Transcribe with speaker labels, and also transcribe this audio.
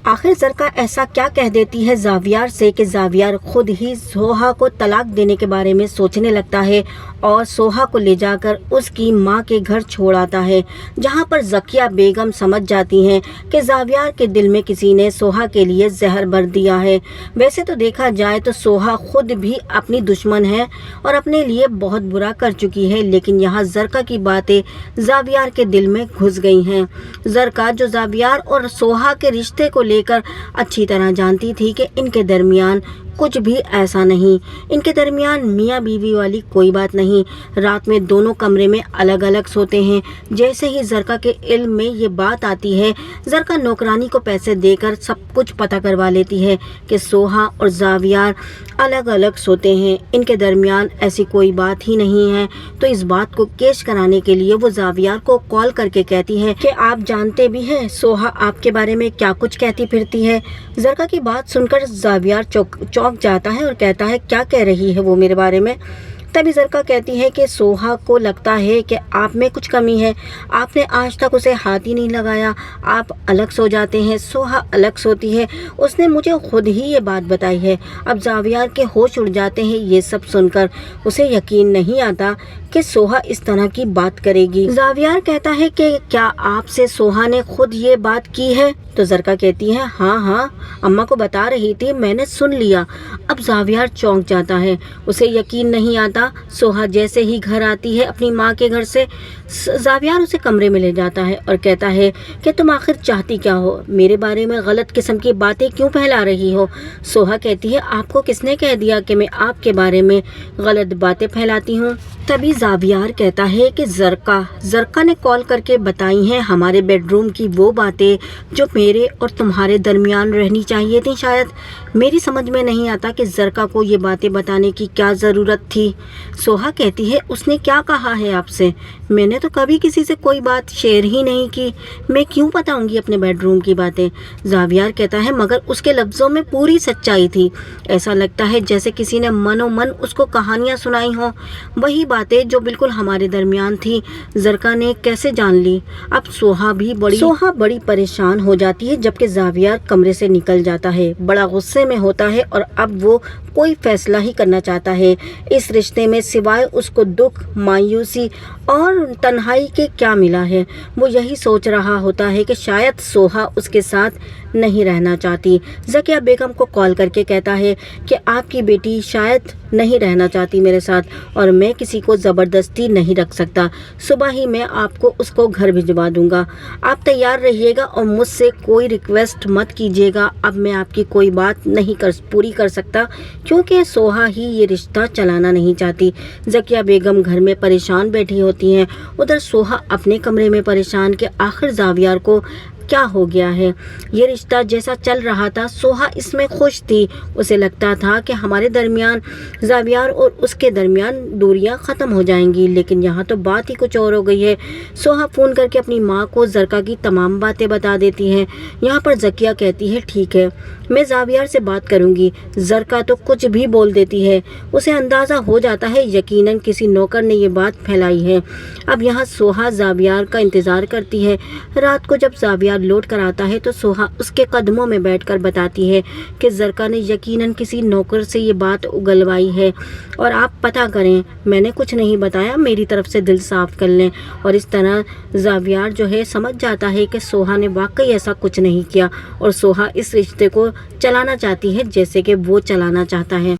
Speaker 1: आखिर ज़रका ऐसा क्या कह देती है ज़ावियार से कि ज़ावियार खुद ही सोहा को तलाक देने के बारे में सोचने लगता है और सोहा को ले जाकर उसकी माँ के घर छोड़ आता है, जहाँ पर ज़किया बेगम समझ जाती हैं कि ज़ावियार के दिल में किसी ने सोहा के लिए जहर भर दिया है। वैसे तो देखा जाए तो सोहा खुद भी अपनी दुश्मन है और अपने लिए बहुत बुरा कर चुकी है, लेकिन यहाँ ज़रका की बातें ज़ावियार के दिल में घुस गई हैं। ज़रका जो ज़ावियार और सोहा के रिश्ते को लेकर अच्छी तरह जानती थी कि इनके दरमियान कुछ भी ऐसा नहीं, इनके दरमियान मियाँ बीवी वाली कोई बात नहीं। रात में दोनों कमरे में अलग अलग सोते हैं। जैसे ही ज़रका के इल्म में ये बात आती है, ज़रका नौकरानी को पैसे देकर सब कुछ पता करवा लेती है कि सोहा और ज़ावियार अलग अलग सोते हैं, इनके दरमियान ऐसी कोई बात ही नहीं है। तो इस बात को केश कराने के लिए वो ज़ावियार को कॉल करके कहती है कि आप जानते भी हैं सोहा आपके बारे में क्या कुछ कहती फिरती है। ज़रका की बात सुनकर ज़ावियार चौंक जाता है और कहता है क्या कह रही है वो मेरे बारे में। तभी ज़रका कहती है कि सोहा को लगता है कि आप में कुछ कमी है, आपने आज तक उसे हाथ ही नहीं लगाया, आप अलग सो जाते हैं, सोहा अलग सोती है, उसने मुझे खुद ही ये बात बताई है। अब ज़ावियार के होश उड़ जाते हैं ये सब सुनकर, उसे यकीन नहीं आता कि सोहा इस तरह की बात करेगी। ज़ावियार कहता है कि क्या आपसे सोहा ने खुद ये बात की है? तो ज़रका कहती है हाँ, अम्मा को बता रही थी, मैंने सुन लिया। अब ज़ावियार चौंक जाता है, उसे यकीन नहीं आता। सोहा जैसे ही घर आती है अपनी माँ के घर से, ज़ावियार उसे कमरे में ले जाता है और कहता है कि तुम आखिर चाहती क्या हो, मेरे बारे में गलत किस्म की बातें क्यों फैला रही हो? सोहा कहती है आपको किसने कह दिया कि मैं आपके बारे में गलत बातें फैलाती हूँ? तभी ज़ावियार कहता है कि ज़रका ने कॉल करके बताई हैं हमारे बेडरूम की वो बातें जो मेरे और तुम्हारे दरमियान रहनी चाहिए थी। शायद मेरी समझ में नहीं आता कि ज़रका को ये बातें बताने की क्या ज़रूरत थी। सोहा कहती है उसने क्या कहा है आपसे? मैंने तो कभी किसी से कोई बात शेयर ही नहीं की, मैं क्यों बताऊंगी अपने बेडरूम की बातें? ज़ावियार कहता है मगर उसके लफ्ज़ों में पूरी सच्चाई थी, ऐसा लगता है जैसे किसी ने मनोमन उसको कहानियाँ सुनाई हों, वही बातें जो बिल्कुल हमारे दरमियान थी। ज़रका ने कैसे जान ली? अब सोहा बड़ी परेशान हो जाती है, जबकि ज़ावियार कमरे से निकल जाता है, बड़ा गुस्से में होता है और अब वो कोई फैसला ही करना चाहता है। इस रिश्ते में सिवाय उसको दुख, मायूसी और तन्हाई के क्या मिला है? वो यही सोच रहा होता है कि शायद सोहा उसके साथ नहीं रहना चाहती। ज़किया बेगम को कॉल करके कहता है कि आपकी बेटी शायद नहीं रहना चाहती मेरे साथ और मैं किसी को ज़बरदस्ती नहीं रख सकता। सुबह ही मैं आपको उसको घर भिजवा दूंगा, आप तैयार रहिएगा और मुझसे कोई रिक्वेस्ट मत कीजिएगा। अब मैं आपकी कोई बात नहीं पूरी कर सकता क्योंकि सोहा ही ये रिश्ता चलाना नहीं चाहती। ज़किया बेगम घर में परेशान बैठी होती हैं, उधर सोहा अपने कमरे में परेशान कि आखिर ज़ावियार को क्या हो गया है। ये रिश्ता जैसा चल रहा था सोहा इसमें खुश थी, उसे लगता था कि हमारे दरमियान ज़ावियार और उसके दरमियान दूरियां ख़त्म हो जाएंगी, लेकिन यहाँ तो बात ही कुछ और हो गई है। सोहा फ़ोन करके अपनी माँ को ज़रका की तमाम बातें बता देती हैं। यहाँ पर ज़किया कहती है ठीक है, मैं ज़ावियार से बात करूँगी। ज़रका तो कुछ भी बोल देती है, उसे अंदाज़ा हो जाता है यकीनन किसी नौकर ने ये बात फैलाई है। अब यहाँ सोहा ज़ावियार का इंतज़ार करती है। रात को जब ज़ावियार लौट कर आता है तो सोहा उसके कदमों में बैठकर बताती है कि ज़रका ने यकीनन किसी नौकर से ये बात उगलवाई है और आप पता करें, मैंने कुछ नहीं बताया, मेरी तरफ से दिल साफ कर लें। और इस तरह ज़ावियार जो है समझ जाता है कि सोहा ने वाकई ऐसा कुछ नहीं किया और सोहा इस रिश्ते को चलाना चाहती है जैसे कि वो चलाना चाहता है।